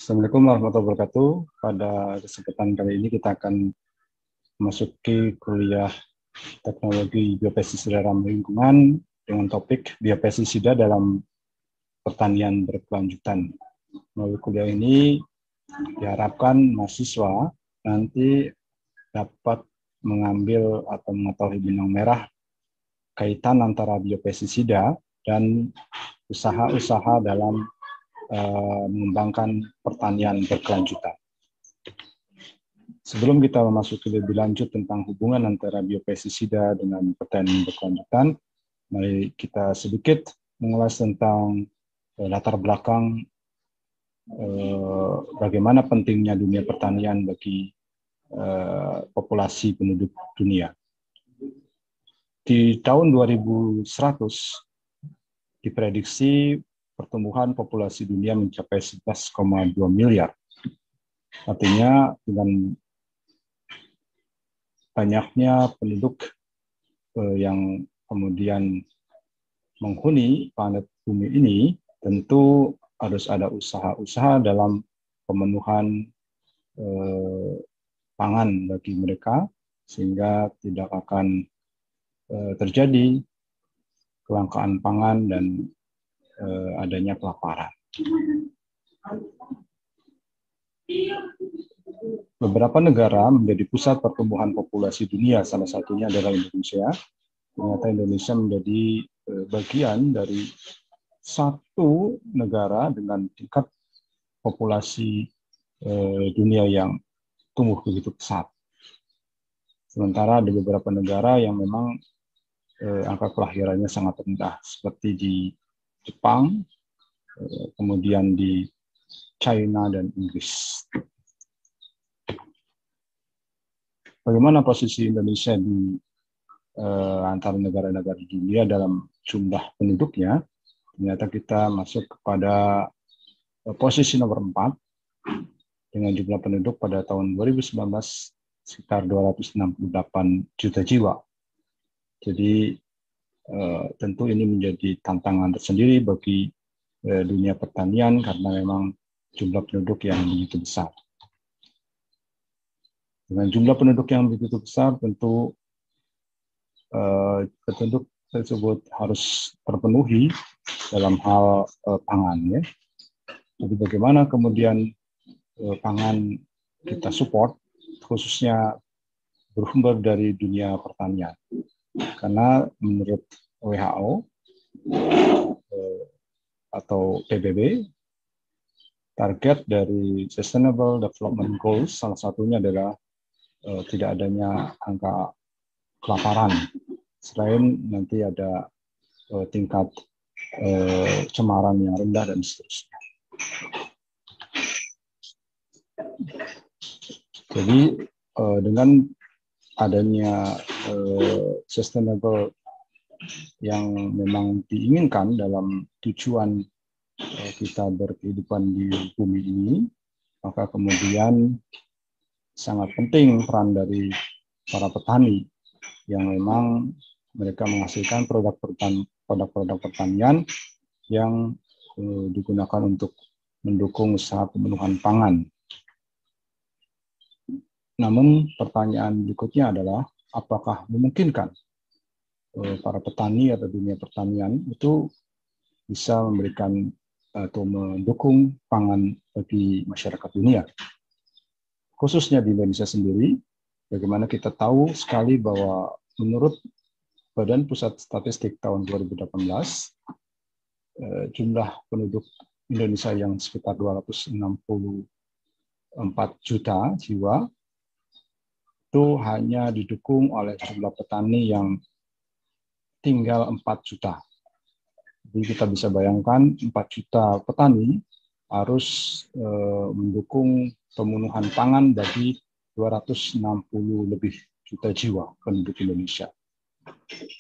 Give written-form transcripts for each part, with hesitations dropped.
Assalamualaikum warahmatullahi wabarakatuh. Pada kesempatan kali ini kita akan memasuki kuliah teknologi biopestisida ramah lingkungan dengan topik biopestisida dalam pertanian berkelanjutan. Melalui kuliah ini diharapkan mahasiswa nanti dapat mengambil atau mengetahui benang merah kaitan antara biopestisida dan usaha-usaha dalam mengembangkan pertanian berkelanjutan. Sebelum kita memasuki lebih lanjut tentang hubungan antara biopestisida dengan pertanian berkelanjutan, mari kita sedikit mengulas tentang latar belakang bagaimana pentingnya dunia pertanian bagi populasi penduduk dunia. Di tahun 2100 diprediksi pertumbuhan populasi dunia mencapai 11,2 miliar. Artinya dengan banyaknya penduduk yang kemudian menghuni planet bumi ini, tentu harus ada usaha-usaha dalam pemenuhan pangan bagi mereka, sehingga tidak akan terjadi kelangkaan pangan dan adanya kelaparan. Beberapa negara menjadi pusat pertumbuhan populasi dunia, salah satunya adalah Indonesia. Ternyata Indonesia menjadi bagian dari satu negara dengan tingkat populasi dunia yang tumbuh begitu pesat. Sementara ada beberapa negara yang memang angka kelahirannya sangat rendah, seperti di Jepang, kemudian di China dan Inggris. Bagaimana posisi Indonesia di antara negara-negara di dunia dalam jumlah penduduknya? Ternyata kita masuk kepada posisi nomor 4 dengan jumlah penduduk pada tahun 2019 sekitar 268 juta jiwa. Jadi tentu ini menjadi tantangan tersendiri bagi dunia pertanian karena memang jumlah penduduk yang begitu besar. Dengan jumlah penduduk yang begitu besar, tentu penduduk tersebut harus terpenuhi dalam hal pangan. Ya. Jadi bagaimana kemudian pangan kita support, khususnya bersumber dari dunia pertanian. Karena menurut WHO atau PBB, target dari Sustainable Development Goals salah satunya adalah tidak adanya angka kelaparan. Selain nanti ada tingkat cemaran yang rendah dan seterusnya. Jadi dengan adanya sustainable yang memang diinginkan dalam tujuan kita berkehidupan di bumi ini, maka kemudian sangat penting peran dari para petani yang memang mereka menghasilkan produk-produk pertanian yang digunakan untuk mendukung usaha pemenuhan pangan. Namun pertanyaan berikutnya adalah apakah memungkinkan para petani atau dunia pertanian itu bisa memberikan atau mendukung pangan bagi masyarakat dunia. Khususnya di Indonesia sendiri, bagaimana kita tahu sekali bahwa menurut Badan Pusat Statistik tahun 2018, jumlah penduduk Indonesia yang sekitar 264 juta jiwa, itu hanya didukung oleh jumlah petani yang tinggal 4 juta. Jadi kita bisa bayangkan 4 juta petani harus mendukung pemenuhan pangan bagi 260 lebih juta jiwa penduduk Indonesia.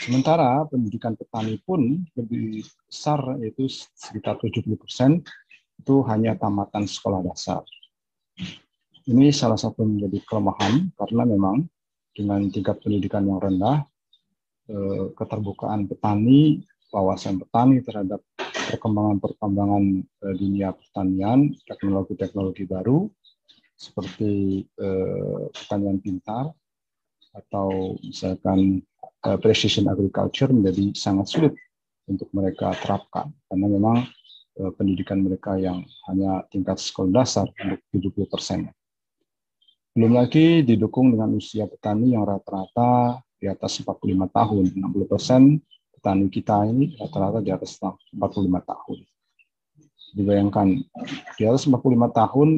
Sementara pendidikan petani pun lebih besar, yaitu sekitar 70% itu hanya tamatan sekolah dasar. Ini salah satu menjadi kelemahan karena memang dengan tingkat pendidikan yang rendah, keterbukaan petani, wawasan petani terhadap perkembangan-perkembangan dunia pertanian, teknologi-teknologi baru seperti pertanian pintar atau misalkan precision agriculture menjadi sangat sulit untuk mereka terapkan karena memang pendidikan mereka yang hanya tingkat sekolah dasar untuk 70%. Belum lagi didukung dengan usia petani yang rata-rata di atas 45 tahun. 60% petani kita ini rata-rata di atas 45 tahun. Dibayangkan, di atas 45 tahun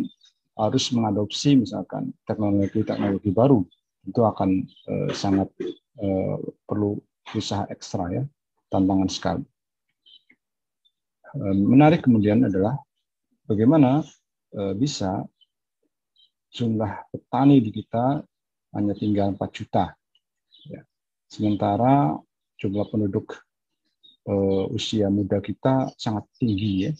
harus mengadopsi misalkan teknologi-teknologi baru. Itu akan sangat perlu usaha ekstra ya, tantangan sekali. Menarik kemudian adalah bagaimana bisa jumlah petani di kita hanya tinggal 4 juta. Ya. Sementara jumlah penduduk usia muda kita sangat tinggi ya.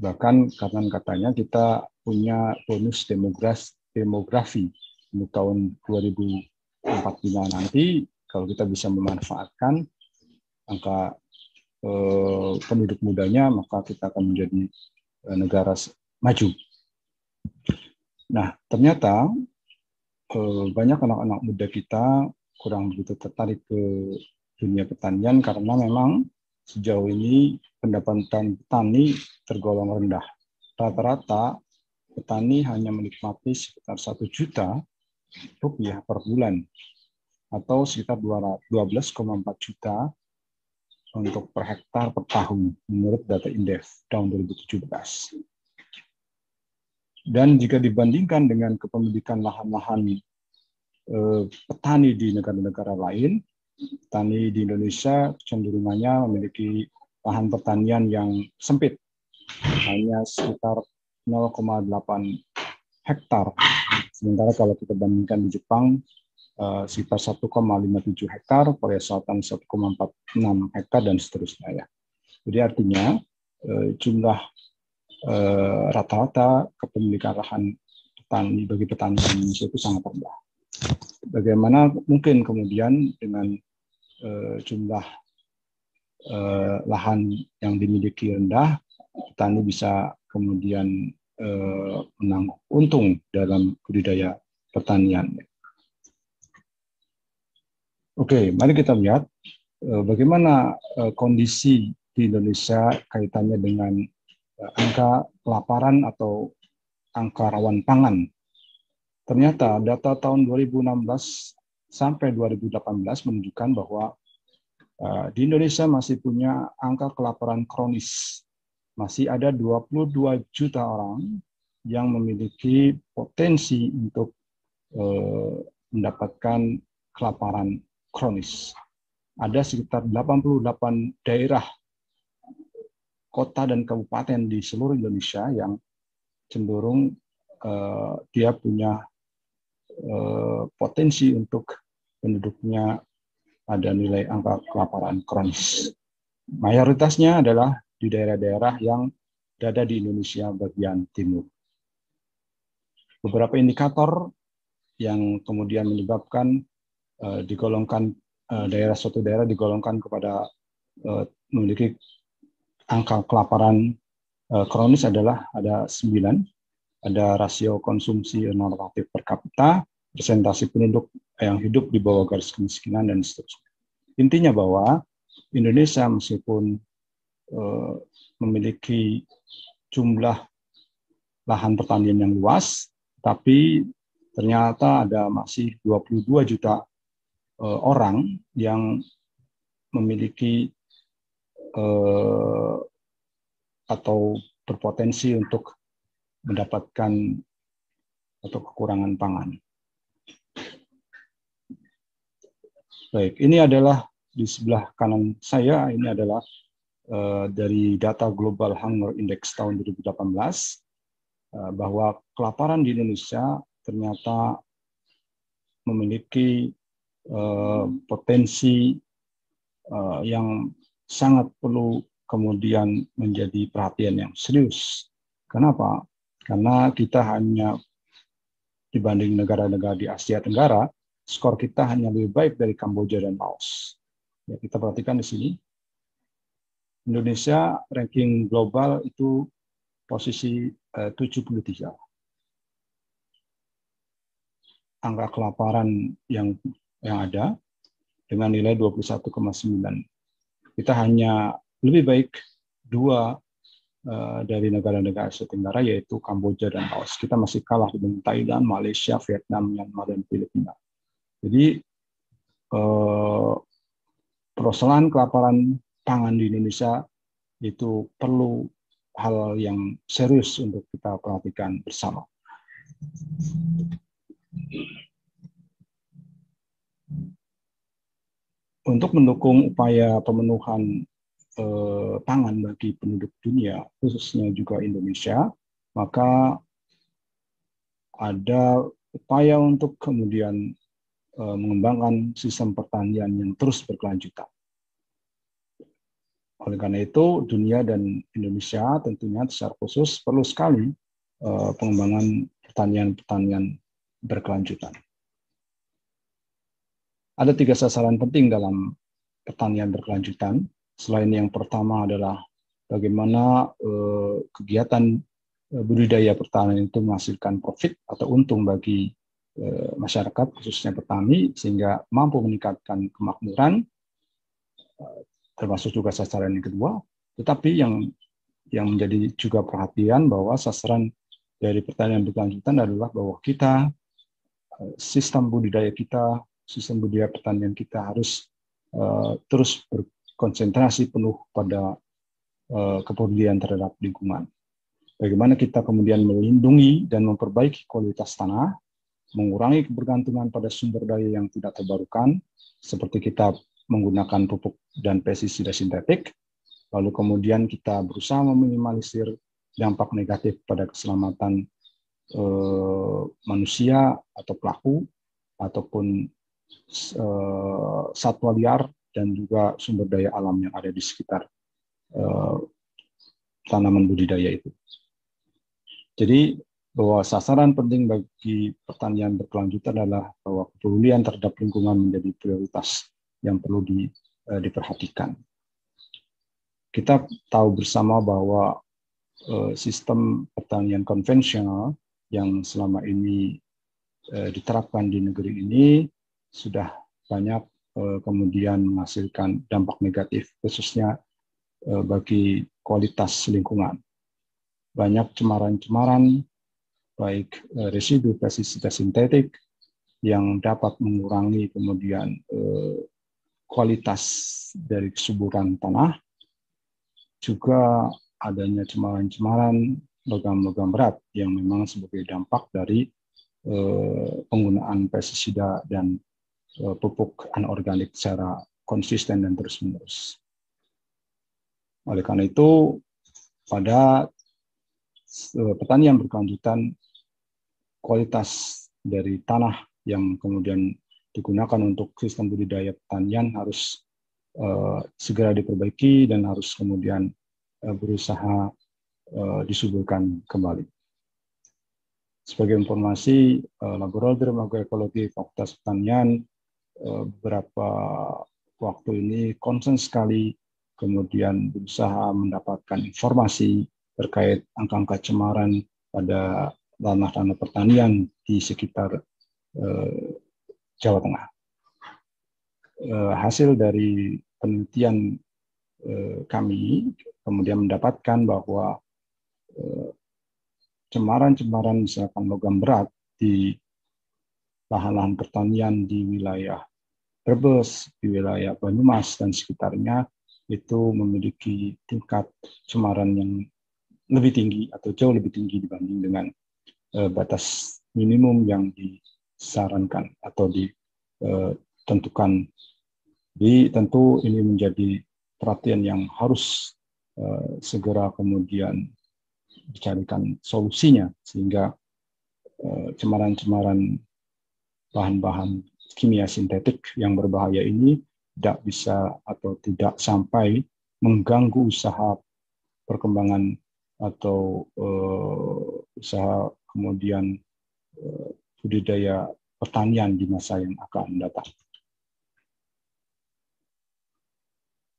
Bahkan katanya kita punya bonus demografi untuk tahun 2045 nanti kalau kita bisa memanfaatkan angka penduduk mudanya maka kita akan menjadi negara maju. Nah, ternyata banyak anak-anak muda kita kurang begitu tertarik ke dunia pertanian karena memang sejauh ini pendapatan petani tergolong rendah. Rata-rata petani hanya menikmati sekitar 1 juta rupiah per bulan atau sekitar 12,4 juta untuk per hektar per tahun menurut data Indef tahun 2017. Dan jika dibandingkan dengan kepemilikan lahan-lahan petani di negara-negara lain, petani di Indonesia cenderungannya memiliki lahan pertanian yang sempit, hanya sekitar 0,8 hektar. Sementara kalau kita bandingkan di Jepang, sekitar 1,57 hektar, Korea Selatan 1,46 hektar, dan seterusnya. Ya. Jadi artinya jumlah rata-rata kepemilikan lahan petani bagi petani Indonesia itu sangat rendah. Bagaimana mungkin kemudian dengan jumlah lahan yang dimiliki rendah, petani bisa kemudian menanggung untung dalam budidaya pertanian. Oke, mari kita lihat bagaimana kondisi di Indonesia kaitannya dengan angka kelaparan atau angka rawan pangan. Ternyata data tahun 2016 sampai 2018 menunjukkan bahwa di Indonesia masih punya angka kelaparan kronis. Masih ada 22 juta orang yang memiliki potensi untuk mendapatkan kelaparan kronis. Ada sekitar 88 daerah, kota dan kabupaten di seluruh Indonesia yang cenderung dia punya potensi untuk penduduknya ada nilai angka kelaparan kronis. Mayoritasnya adalah di daerah-daerah yang berada di Indonesia bagian timur. Beberapa indikator yang kemudian menyebabkan digolongkan suatu daerah digolongkan kepada memiliki angka kelaparan kronis adalah ada 9. Ada rasio konsumsi normatif per kapita, presentasi penduduk yang hidup di bawah garis kemiskinan, dan seterusnya. Intinya bahwa Indonesia meskipun memiliki jumlah lahan pertanian yang luas, tapi ternyata ada masih 22 juta orang yang memiliki atau berpotensi untuk mendapatkan atau kekurangan pangan. Baik, ini adalah di sebelah kanan saya, ini adalah dari data Global Hunger Index tahun 2018, bahwa kelaparan di Indonesia ternyata memiliki potensi yang sangat perlu kemudian menjadi perhatian yang serius. Kenapa? Karena kita hanya dibanding negara-negara di Asia Tenggara, skor kita hanya lebih baik dari Kamboja dan Laos. Ya, kita perhatikan di sini. Indonesia ranking global itu posisi 73. Angka kelaparan yang ada dengan nilai 21,9. Kita hanya lebih baik dua dari negara-negara Asia Tenggara, yaitu Kamboja dan Laos. Kita masih kalah dengan Thailand, Malaysia, Vietnam, Myanmar, dan Filipina. Jadi persoalan kelaparan pangan di Indonesia itu perlu hal yang serius untuk kita perhatikan bersama. Untuk mendukung upaya pemenuhan pangan bagi penduduk dunia, khususnya juga Indonesia, maka ada upaya untuk kemudian mengembangkan sistem pertanian yang terus berkelanjutan. Oleh karena itu, dunia dan Indonesia tentunya secara khusus perlu sekali pengembangan pertanian berkelanjutan. Ada 3 sasaran penting dalam pertanian berkelanjutan. Selain yang pertama adalah bagaimana kegiatan budidaya pertanian itu menghasilkan profit atau untung bagi masyarakat, khususnya petani, sehingga mampu meningkatkan kemakmuran, termasuk juga sasaran yang kedua. Tetapi yang menjadi juga perhatian bahwa sasaran dari pertanian berkelanjutan adalah bahwa kita, sistem budidaya kita, sistem budidaya pertanian kita harus terus berkonsentrasi penuh pada kepedulian terhadap lingkungan. Bagaimana kita kemudian melindungi dan memperbaiki kualitas tanah, mengurangi kebergantungan pada sumber daya yang tidak terbarukan, seperti kita menggunakan pupuk dan pestisida sintetik, lalu kemudian kita berusaha meminimalisir dampak negatif pada keselamatan manusia atau pelaku, ataupun satwa liar, dan juga sumber daya alam yang ada di sekitar tanaman budidaya itu. Jadi bahwa sasaran penting bagi pertanian berkelanjutan adalah bahwa kepedulian terhadap lingkungan menjadi prioritas yang perlu diperhatikan. Kita tahu bersama bahwa sistem pertanian konvensional yang selama ini diterapkan di negeri ini sudah banyak kemudian menghasilkan dampak negatif, khususnya bagi kualitas lingkungan. Banyak cemaran-cemaran, baik residu pestisida sintetik yang dapat mengurangi kemudian kualitas dari kesuburan tanah, juga adanya cemaran-cemaran logam-logam berat yang memang sebagai dampak dari penggunaan pestisida dan pupuk anorganik secara konsisten dan terus-menerus. Oleh karena itu, pada pertanian berkelanjutan, kualitas dari tanah yang kemudian digunakan untuk sistem budidaya pertanian harus segera diperbaiki dan harus kemudian berusaha disuburkan kembali. Sebagai informasi, Laboratorium Agroekologi Fakultas Pertanian beberapa waktu ini concern sekali kemudian berusaha mendapatkan informasi terkait angka-angka cemaran pada tanah-tanah pertanian di sekitar Jawa Tengah. Hasil dari penelitian kami kemudian mendapatkan bahwa cemaran-cemaran misalkan logam berat di lahan-lahan pertanian di wilayah Brebes, di wilayah Banyumas dan sekitarnya itu memiliki tingkat cemaran yang lebih tinggi atau jauh lebih tinggi dibanding dengan batas minimum yang disarankan atau ditentukan. Jadi tentu ini menjadi perhatian yang harus segera kemudian dicarikan solusinya, sehingga cemaran-cemaran bahan-bahan kimia sintetik yang berbahaya ini tidak bisa atau tidak sampai mengganggu usaha perkembangan atau usaha kemudian budidaya pertanian di masa yang akan datang.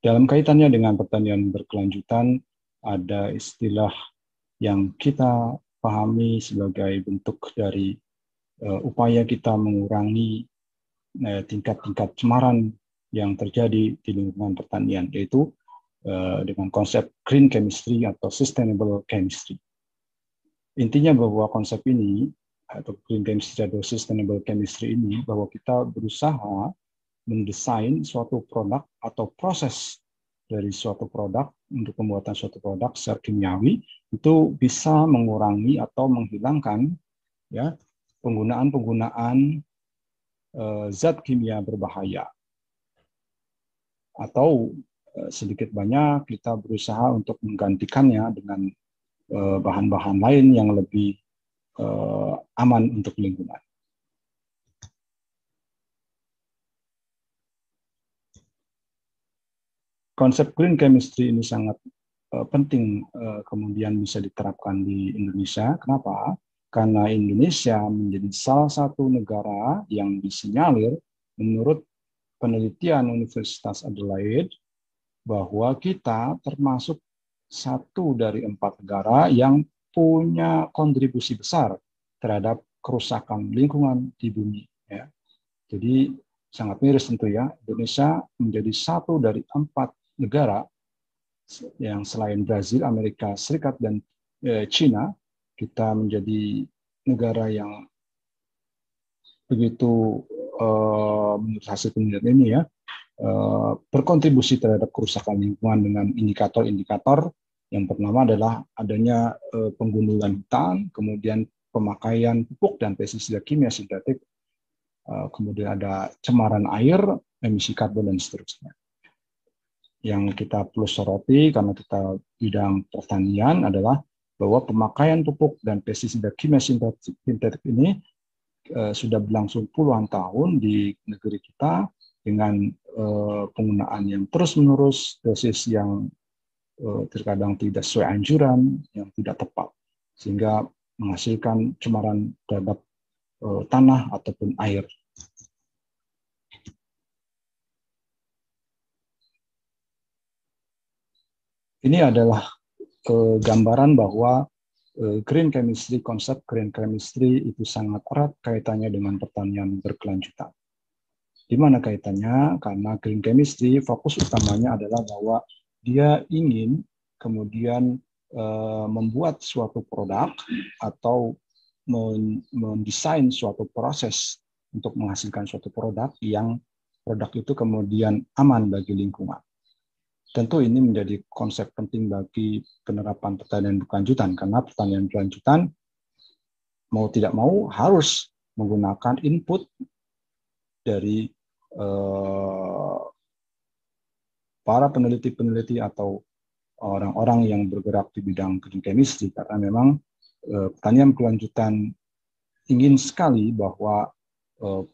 Dalam kaitannya dengan pertanian berkelanjutan, ada istilah yang kita pahami sebagai bentuk dari upaya kita mengurangi tingkat-tingkat cemaran yang terjadi di lingkungan pertanian, yaitu dengan konsep green chemistry atau sustainable chemistry. Intinya bahwa konsep ini, atau green chemistry atau sustainable chemistry ini, bahwa kita berusaha mendesain suatu produk atau proses dari suatu produk untuk pembuatan suatu produk secara kimiawi itu bisa mengurangi atau menghilangkan ya penggunaan zat kimia berbahaya, atau sedikit banyak kita berusaha untuk menggantikannya dengan bahan-bahan lain yang lebih aman untuk lingkungan. Konsep green chemistry ini sangat penting kemudian bisa diterapkan di Indonesia. Kenapa? Karena Indonesia menjadi salah satu negara yang disinyalir menurut penelitian Universitas Adelaide bahwa kita termasuk satu dari 4 negara yang punya kontribusi besar terhadap kerusakan lingkungan di bumi. Ya. Jadi sangat miris tentu ya, Indonesia menjadi satu dari 4 negara yang selain Brazil, Amerika Serikat, dan China, kita menjadi negara yang begitu menurut hasil penelitian ini ya, berkontribusi terhadap kerusakan lingkungan dengan indikator-indikator. Yang pertama adalah adanya penggundulan hutan, kemudian pemakaian pupuk dan pestisida kimia sintetik, kemudian ada cemaran air, emisi karbon, dan seterusnya. Yang kita perlu soroti karena kita bidang pertanian adalah bahwa pemakaian pupuk dan pestisida kimia sintetik ini sudah berlangsung puluhan tahun di negeri kita dengan penggunaan yang terus-menerus, dosis yang terkadang tidak sesuai anjuran, yang tidak tepat, sehingga menghasilkan cemaran terhadap tanah ataupun air. Ini adalah gambaran bahwa green chemistry, konsep green chemistry itu sangat erat kaitannya dengan pertanian berkelanjutan. Di mana kaitannya? Karena green chemistry fokus utamanya adalah bahwa dia ingin kemudian membuat suatu produk atau mendesain suatu proses untuk menghasilkan suatu produk yang produk itu kemudian aman bagi lingkungan. Tentu ini menjadi konsep penting bagi penerapan pertanian berkelanjutan, karena pertanian berkelanjutan mau tidak mau harus menggunakan input dari para peneliti-peneliti atau orang-orang yang bergerak di bidang green chemistry, karena memang pertanian berkelanjutan ingin sekali bahwa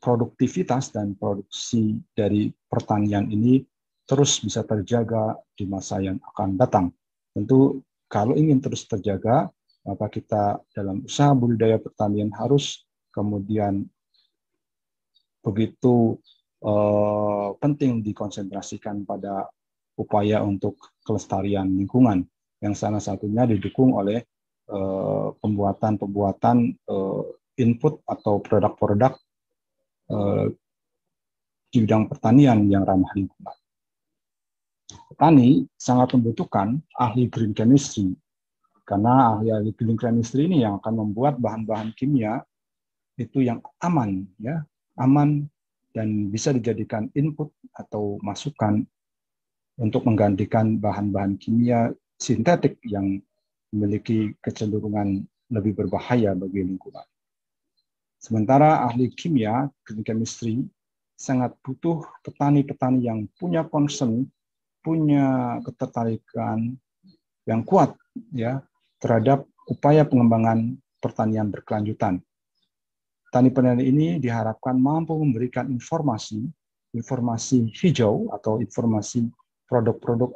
produktivitas dan produksi dari pertanian ini terus bisa terjaga di masa yang akan datang. Tentu kalau ingin terus terjaga, maka kita dalam usaha budidaya pertanian harus kemudian begitu penting dikonsentrasikan pada upaya untuk kelestarian lingkungan, yang salah satunya didukung oleh pembuatan input atau produk-produk di bidang pertanian yang ramah lingkungan. Petani sangat membutuhkan ahli green chemistry, karena ahli green chemistry ini yang akan membuat bahan-bahan kimia itu yang aman, ya, aman dan bisa dijadikan input atau masukan untuk menggantikan bahan-bahan kimia sintetik yang memiliki kecenderungan lebih berbahaya bagi lingkungan. Sementara ahli kimia, green chemistry, sangat butuh petani-petani yang punya concern, punya ketertarikan yang kuat ya terhadap upaya pengembangan pertanian berkelanjutan. Petani-petani ini diharapkan mampu memberikan informasi hijau atau informasi produk-produk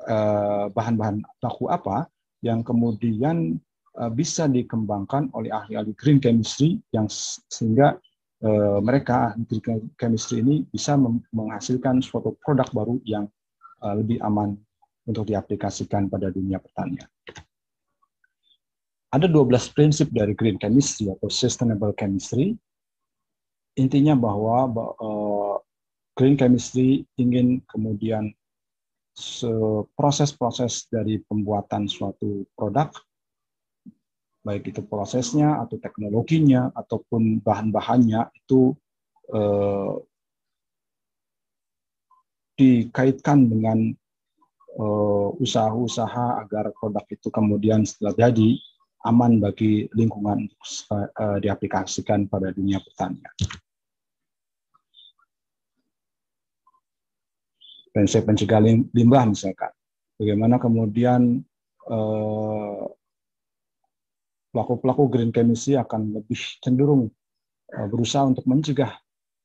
bahan-bahan baku apa yang kemudian bisa dikembangkan oleh ahli-ahli green chemistry, yang sehingga mereka ahli green chemistry ini bisa menghasilkan suatu produk baru yang lebih aman untuk diaplikasikan pada dunia pertanian. Ada 12 prinsip dari green chemistry atau sustainable chemistry. Intinya bahwa green chemistry ingin kemudian proses-proses dari pembuatan suatu produk, baik itu prosesnya atau teknologinya ataupun bahan-bahannya itu dikaitkan dengan usaha-usaha agar produk itu kemudian setelah jadi aman bagi lingkungan untuk diaplikasikan pada dunia pertanian. Prinsip pencegah limbah misalkan, bagaimana kemudian pelaku-pelaku green chemistry akan lebih cenderung berusaha untuk mencegah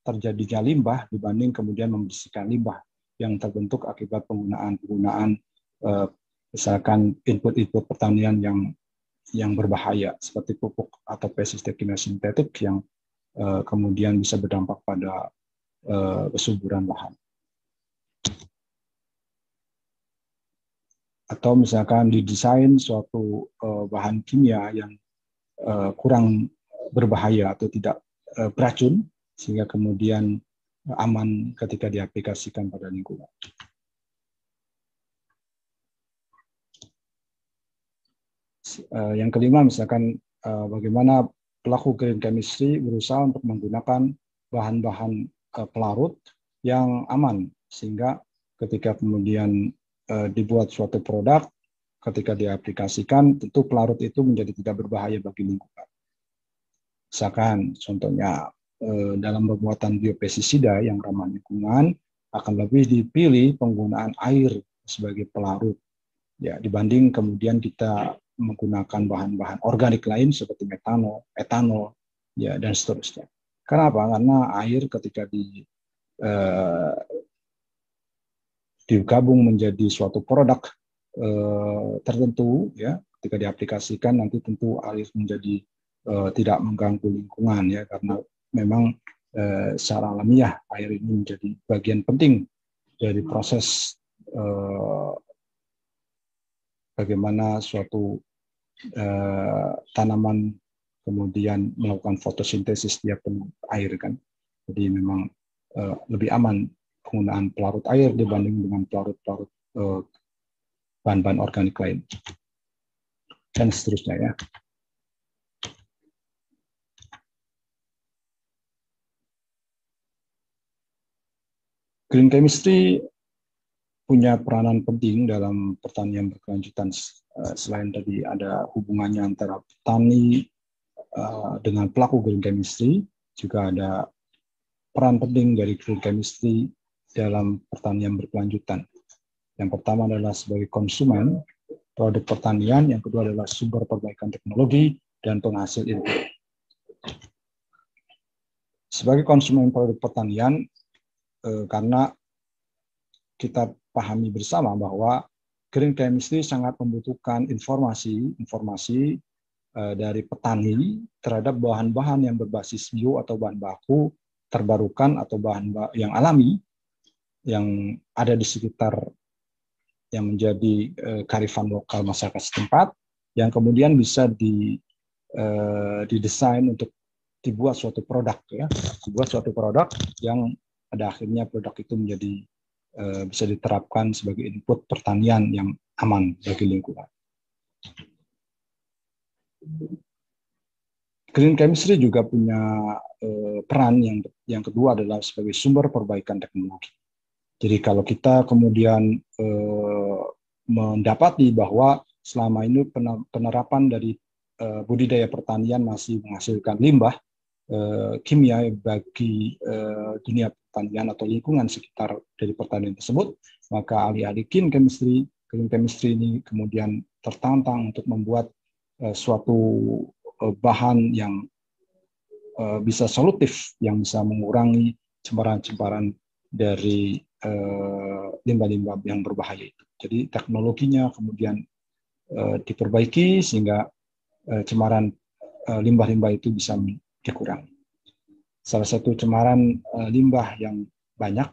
terjadinya limbah dibanding kemudian membersihkan limbah yang terbentuk akibat penggunaan misalkan input pertanian yang berbahaya seperti pupuk atau pestisida kimia sintetik yang kemudian bisa berdampak pada kesuburan lahan. Atau misalkan didesain suatu bahan kimia yang kurang berbahaya atau tidak beracun, sehingga kemudian aman ketika diaplikasikan pada lingkungan. Yang kelima, misalkan bagaimana pelaku green chemistry berusaha untuk menggunakan bahan-bahan pelarut yang aman, sehingga ketika kemudian dibuat suatu produk, ketika diaplikasikan, tentu pelarut itu menjadi tidak berbahaya bagi lingkungan. Misalkan contohnya dalam pembuatan biopestisida yang ramah lingkungan akan lebih dipilih penggunaan air sebagai pelarut ya dibanding kemudian kita menggunakan bahan-bahan organik lain seperti metanol, etanol ya dan seterusnya. Kenapa? Karena air ketika digabung menjadi suatu produk tertentu ya ketika diaplikasikan nanti tentu air menjadi tidak mengganggu lingkungan ya karena memang secara alamiah air ini menjadi bagian penting dari proses bagaimana suatu tanaman kemudian melakukan fotosintesis dia penuh air kan. Jadi memang lebih aman penggunaan pelarut air dibanding dengan pelarut-pelarut bahan-bahan organik lain dan seterusnya ya. Green chemistry punya peranan penting dalam pertanian berkelanjutan. Selain tadi ada hubungannya antara petani dengan pelaku green chemistry, juga ada peran penting dari green chemistry dalam pertanian berkelanjutan. Yang pertama adalah sebagai konsumen produk pertanian, yang kedua adalah sumber perbaikan teknologi dan penghasil input. Sebagai konsumen produk pertanian, karena kita pahami bersama bahwa green chemistry sangat membutuhkan informasi dari petani terhadap bahan-bahan yang berbasis bio atau bahan baku terbarukan atau bahan yang alami yang ada di sekitar yang menjadi kearifan lokal masyarakat setempat yang kemudian bisa didesain untuk dibuat suatu produk ya, dibuat suatu produk yang pada akhirnya produk itu menjadi bisa diterapkan sebagai input pertanian yang aman bagi lingkungan. Green chemistry juga punya peran yang kedua adalah sebagai sumber perbaikan teknologi. Jadi kalau kita kemudian mendapati bahwa selama ini penerapan dari budidaya pertanian masih menghasilkan limbah kimia bagi dunia pertanian atau lingkungan sekitar dari pertanian tersebut, maka ahli-ahli green chemistry ini kemudian tertantang untuk membuat suatu bahan yang bisa solutif, yang bisa mengurangi cemaran-cemaran dari limbah-limbah yang berbahaya itu. Jadi teknologinya kemudian diperbaiki sehingga cemaran limbah-limbah itu bisa dikurangi. Salah satu cemaran limbah yang banyak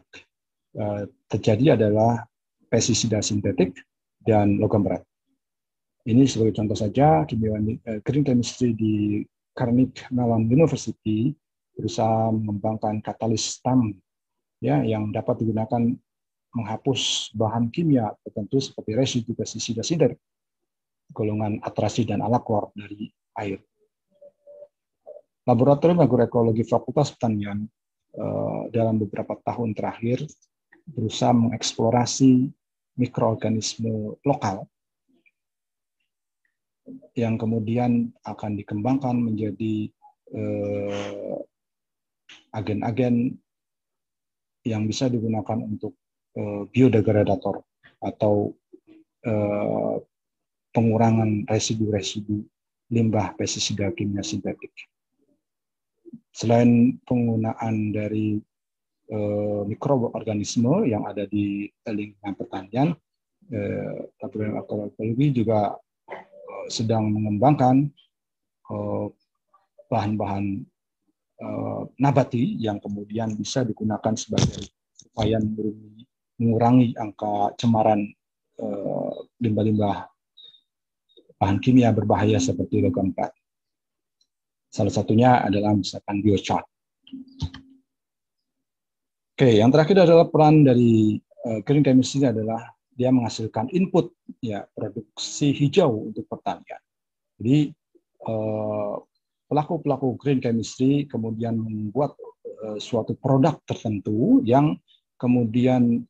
terjadi adalah pestisida sintetik, dan logam berat. Ini sebagai contoh saja, green chemistry di Carnegie Mellon University berusaha mengembangkan katalis STAM ya, yang dapat digunakan menghapus bahan kimia tertentu seperti residu pestisida sintetik, golongan atrasi dan alaklor dari air. Laboratorium Agroekologi Fakultas Pertanian dalam beberapa tahun terakhir berusaha mengeksplorasi mikroorganisme lokal yang kemudian akan dikembangkan menjadi agen-agen yang bisa digunakan untuk biodegradator atau pengurangan residu-residu limbah pestisida kimia sintetik. Selain penggunaan dari mikroorganisme yang ada di lingkungan pertanian, Laboratorium Agroekologi juga sedang mengembangkan bahan-bahan nabati yang kemudian bisa digunakan sebagai upaya mengurangi angka cemaran limbah-limbah bahan kimia berbahaya seperti logam berat. Salah satunya adalah misalkan biochar. Oke, yang terakhir adalah peran dari green chemistry adalah dia menghasilkan input ya produksi hijau untuk pertanian. Jadi pelaku-pelaku green chemistry kemudian membuat suatu produk tertentu yang kemudian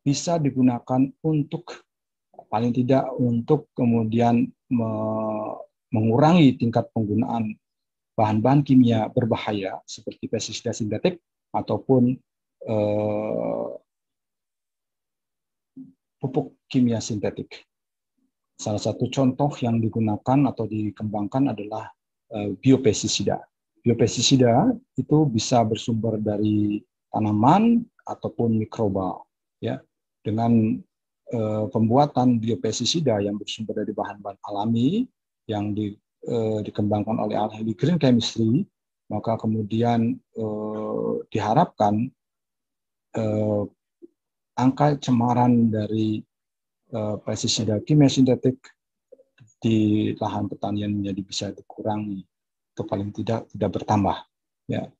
bisa digunakan untuk paling tidak untuk kemudian mengurangi tingkat penggunaan bahan-bahan kimia berbahaya seperti pestisida sintetik ataupun pupuk kimia sintetik. Salah satu contoh yang digunakan atau dikembangkan adalah biopestisida. Biopestisida itu bisa bersumber dari tanaman ataupun mikroba. Ya, dengan pembuatan biopestisida yang bersumber dari bahan-bahan alami yang dikembangkan oleh ahli green chemistry, maka kemudian diharapkan angka cemaran dari pestisida kimia sintetik di lahan pertanian menjadi bisa dikurangi atau paling tidak bertambah. Ya.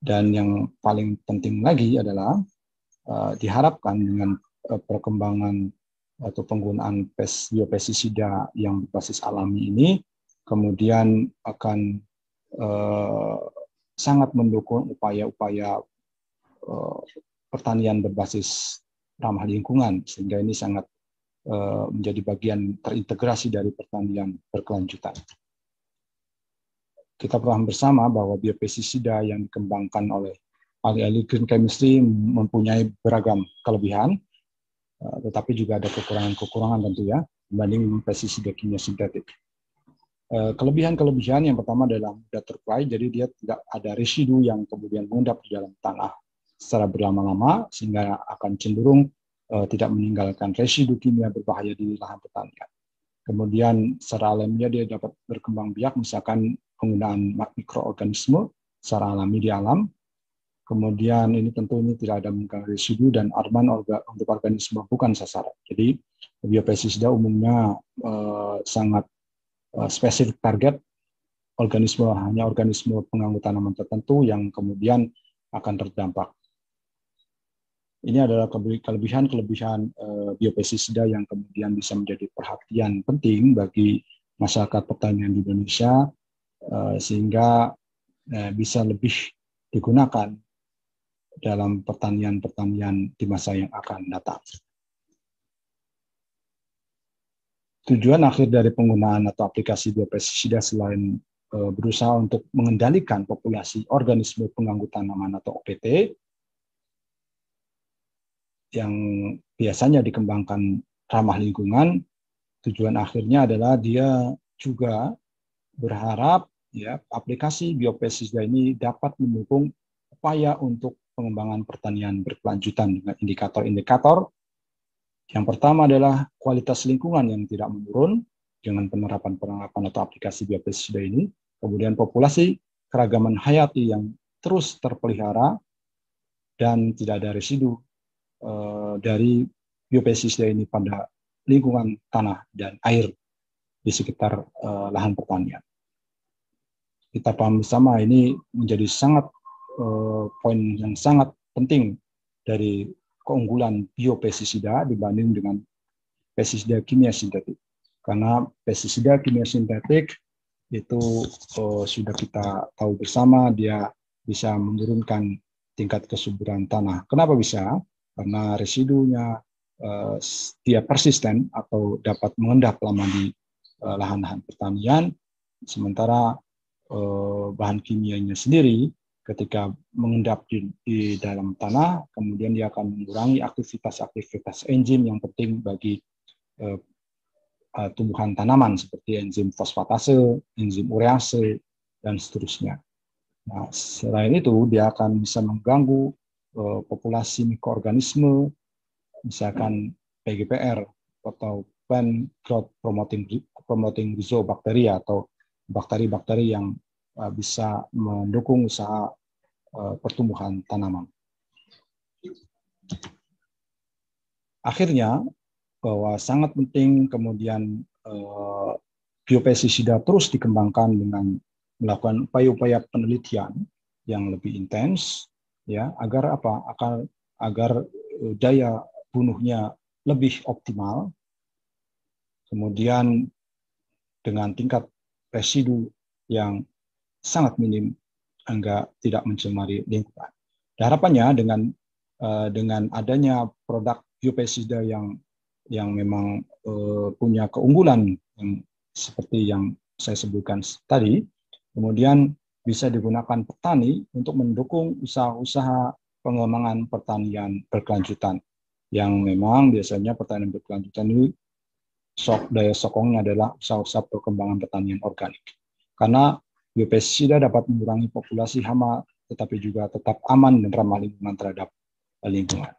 Dan yang paling penting lagi adalah diharapkan dengan perkembangan atau penggunaan biopestisida yang berbasis alami ini kemudian akan sangat mendukung upaya-upaya pertanian berbasis ramah lingkungan, sehingga ini sangat menjadi bagian terintegrasi dari pertanian berkelanjutan. Kita paham bersama bahwa biopestisida yang dikembangkan oleh ahli-ahli green chemistry mempunyai beragam kelebihan, tetapi juga ada kekurangan-kekurangan tentu ya, dibanding pestisida kimia sintetik. Kelebihan-kelebihan yang pertama adalah mudah terurai, jadi dia tidak ada residu yang kemudian mengendap di dalam tanah secara berlama-lama, sehingga akan cenderung tidak meninggalkan residu kimia berbahaya di lahan pertanian. Kemudian secara alamiah dia dapat berkembang biak, misalkan penggunaan mikroorganisme secara alami di alam. Kemudian ini tentu tidak ada meninggalkan residu dan aman untuk organisme bukan sasaran. Jadi biopestisida umumnya sangat spesifik target organisme, hanya organisme pengganggu tanaman tertentu yang kemudian akan terdampak. Ini adalah kelebihan-kelebihan biopestisida yang kemudian bisa menjadi perhatian penting bagi masyarakat pertanian di Indonesia, sehingga bisa lebih digunakan dalam pertanian-pertanian di masa yang akan datang. Tujuan akhir dari penggunaan atau aplikasi biopestisida selain berusaha untuk mengendalikan populasi organisme pengganggu tanaman atau OPT, yang biasanya dikembangkan ramah lingkungan, tujuan akhirnya adalah dia juga berharap ya aplikasi biopestisida ini dapat mendukung upaya untuk pengembangan pertanian berkelanjutan dengan indikator-indikator. Yang pertama adalah kualitas lingkungan yang tidak menurun dengan penerapan atau aplikasi biopestisida ini. Kemudian populasi keragaman hayati yang terus terpelihara dan tidak ada residu dari biopestisida ini pada lingkungan tanah dan air di sekitar lahan pertanian. Kita paham bersama ini menjadi poin yang sangat penting dari keunggulan biopestisida dibanding dengan pestisida kimia sintetik. Karena pestisida kimia sintetik itu sudah kita tahu bersama, dia bisa menurunkan tingkat kesuburan tanah. Kenapa bisa? Karena residunya dia persisten atau dapat mengendap lama di lahan-lahan pertanian, sementara bahan kimianya sendiri ketika mengendap di dalam tanah, kemudian dia akan mengurangi aktivitas enzim yang penting bagi tumbuhan tanaman seperti enzim fosfatase, enzim urease, dan seterusnya. Nah, selain itu, dia akan bisa mengganggu populasi mikroorganisme, misalkan PGPR atau Plant Growth Promoting Rhizobacteria atau bakteri-bakteri yang bisa mendukung usaha pertumbuhan tanaman. Akhirnya, bahwa sangat penting kemudian biopestisida terus dikembangkan dengan melakukan upaya-upaya penelitian yang lebih intens, ya, agar apa? Agar daya bunuhnya lebih optimal, kemudian dengan tingkat residu yang sangat minim hingga tidak mencemari lingkungan. Harapannya dengan adanya produk biopestisida yang memang punya keunggulan yang seperti yang saya sebutkan tadi, kemudian bisa digunakan petani untuk mendukung usaha-usaha pengembangan pertanian berkelanjutan, yang memang biasanya pertanian berkelanjutan ini daya sokongnya adalah usaha-usaha perkembangan pertanian organik. Karena biopestisida dapat mengurangi populasi hama, tetapi juga tetap aman dan ramah lingkungan terhadap lingkungan.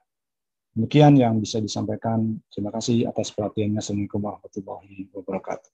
Demikian yang bisa disampaikan. Terima kasih atas perhatiannya. Assalamualaikum warahmatullahi wabarakatuh.